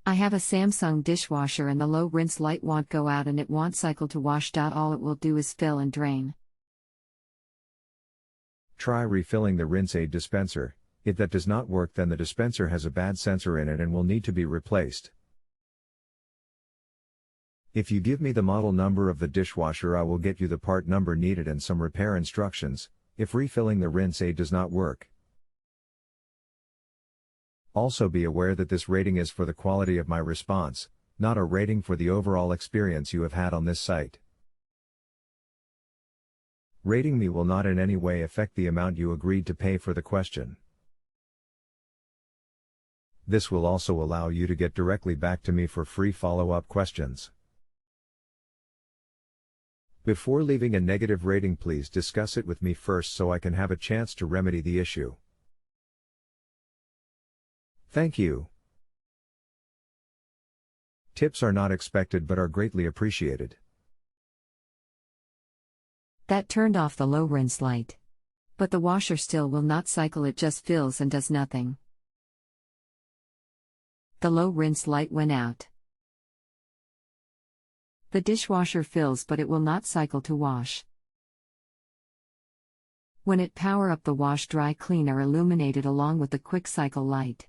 I have a Samsung dishwasher and the low rinse light won't go out and it won't cycle to wash.all. It will do is fill and drain. Try refilling the rinse aid dispenser. If that does not work, then the dispenser has a bad sensor in it and will need to be replaced. If you give me the model number of the dishwasher, I will get you the part number needed and some repair instructions, if refilling the rinse aid does not work. Also be aware that this rating is for the quality of my response, not a rating for the overall experience you have had on this site. Rating me will not in any way affect the amount you agreed to pay for the question. This will also allow you to get directly back to me for free follow-up questions. Before leaving a negative rating, please discuss it with me first so I can have a chance to remedy the issue. Thank you. Tips are not expected but are greatly appreciated. That turned off the low rinse light. But the washer still will not cycle, it just fills and does nothing. The low rinse light went out. The dishwasher fills but it will not cycle to wash. When it power up, the wash dry cleaner illuminated along with the quick cycle light.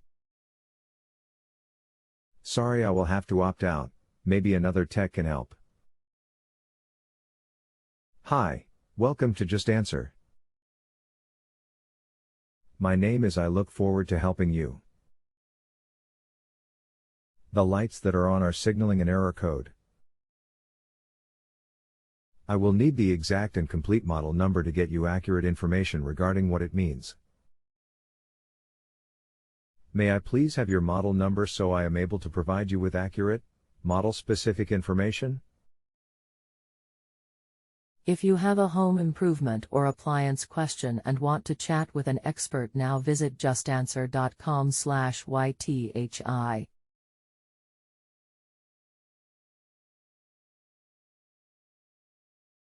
Sorry, I will have to opt out. Maybe another tech can help. Hi, welcome to JustAnswer. My name is. I look forward to helping you. The lights that are on are signaling an error code. I will need the exact and complete model number to get you accurate information regarding what it means. May I please have your model number so I am able to provide you with accurate, model-specific information? If you have a home improvement or appliance question and want to chat with an expert, now visit justanswer.com/ythi.